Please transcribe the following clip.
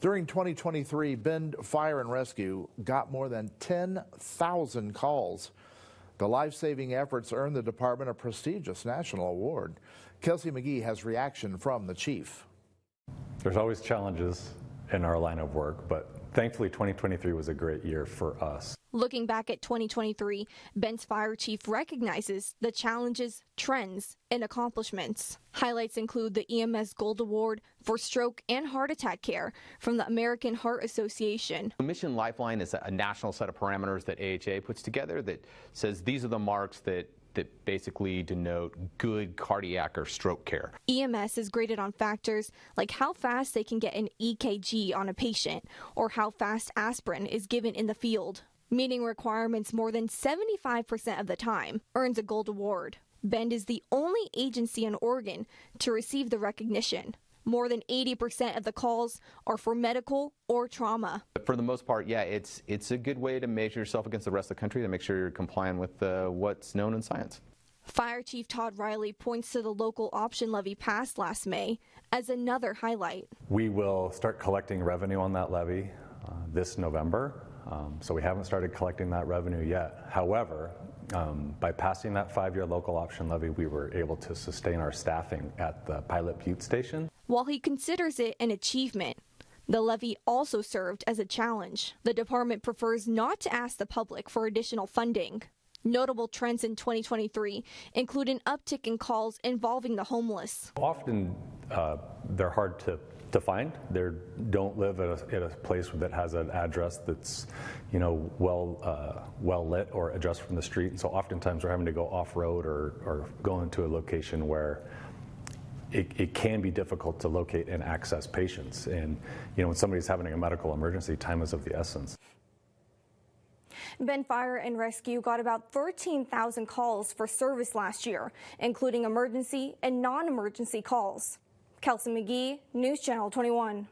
During 2023, Bend Fire and Rescue got more than 10,000 calls. The life-saving efforts earned the department a prestigious national award. Kelsey McGee has reaction from the chief. There's always challenges in our line of work, but thankfully 2023 was a great year for us. Looking back at 2023, Bend's fire chief recognizes the challenges, trends, and accomplishments. Highlights include the EMS Gold Award for stroke and heart attack care from the American Heart Association. The Mission Lifeline is a national set of parameters that AHA puts together that says these are the marks that basically denote good cardiac or stroke care. EMS is graded on factors like how fast they can get an EKG on a patient or how fast aspirin is given in the field. Meeting requirements more than 75% of the time earns a gold award. Bend is the only agency in Oregon to receive the recognition. More than 80% of the calls are for medical or trauma. For the most part, yeah, it's a good way to measure yourself against the rest of the country to make sure you're compliant with what's known in science. Fire Chief Todd Riley points to the local option levy passed last May as another highlight. We will start collecting revenue on that levy this November, so we haven't started collecting that revenue yet. However, by passing that 5-year local option levy, we were able to sustain our staffing at the Pilot Butte station. While he considers it an achievement, the levy also served as a challenge. The department prefers not to ask the public for additional funding. Notable trends in 2023 include an uptick in calls involving the homeless. Often they're hard to find. They don't live at a place that has an address that's, well lit or addressed from the street. And so oftentimes we're having to go off road or go into a location where it can be difficult to locate and access patients. And when somebody's having a medical emergency, time is of the essence. Bend Fire and Rescue got about 13,000 calls for service last year, including emergency and non-emergency calls. Kelsey McGee, News Channel 21.